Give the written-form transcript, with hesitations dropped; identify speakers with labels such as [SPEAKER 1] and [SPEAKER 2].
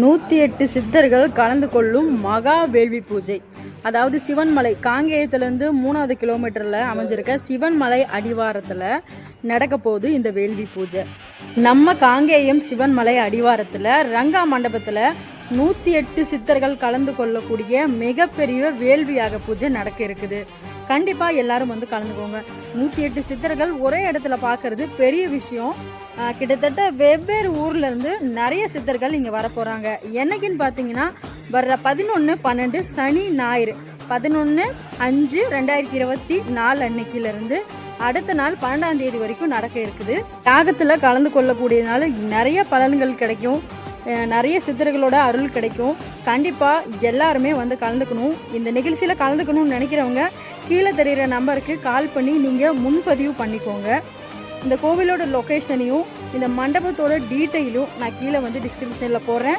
[SPEAKER 1] 108 சித்தர்கள் கலந்து கொள்ளும் மகா வேள்வி பூஜை. அதாவது சிவன்மலை காங்கேயத்திலிருந்து 3வது கிலோமீட்டர்ல அமைஞ்சிருக்க சிவன்மலை அடிவாரத்துல நடக்க போகுது இந்த வேள்வி பூஜை. நம்ம காங்கேயம் சிவன்மலை அடிவாரத்துல ரங்கா மண்டபத்துல 108 சித்தர்கள் கலந்து கொள்ளக்கூடிய மிகப்பெரிய வேள்வியாக பூஜை நடக்க இருக்குது. கண்டிப்பா எல்லாரும் வந்து கலந்துக்கோங்க. 108 சித்தர்கள் ஒரே இடத்துல பாக்குறது பெரிய விஷயம். கிட்டத்தட்ட வெவ்வேறு ஊர்ல இருந்து நிறைய சித்தர்கள் இங்க வர போறாங்க. என்னைக்குன்னு பாத்தீங்கன்னா வர்ற 11/12 சனி ஞாயிறு 11/5/2024 அன்னைக்குல இருந்து அடுத்த நாள் 12ஆம் தேதி வரைக்கும் நடக்க இருக்குது. யாகத்துல கலந்து கொள்ளக்கூடியதுனால நிறைய பலன்கள் கிடைக்கும், நிறைய சித்தர்களோட அருள் கிடைக்கும். கண்டிப்பா எல்லாருமே வந்து கலந்துக்கணும். இந்த நிகழ்ச்சியில கலந்துக்கணும்னு நினைக்கிறவங்க கீழே தெரிகிற நம்பருக்கு கால் பண்ணி நீங்க முன்பதிவு பண்ணிக்கோங்க. இந்த கோவிலோட லொகேஷனையும் இந்த மண்டபத்தோட டீட்டெயிலும் நான் கீழே வந்து டிஸ்கிரிப்ஷன்ல போடுறேன்.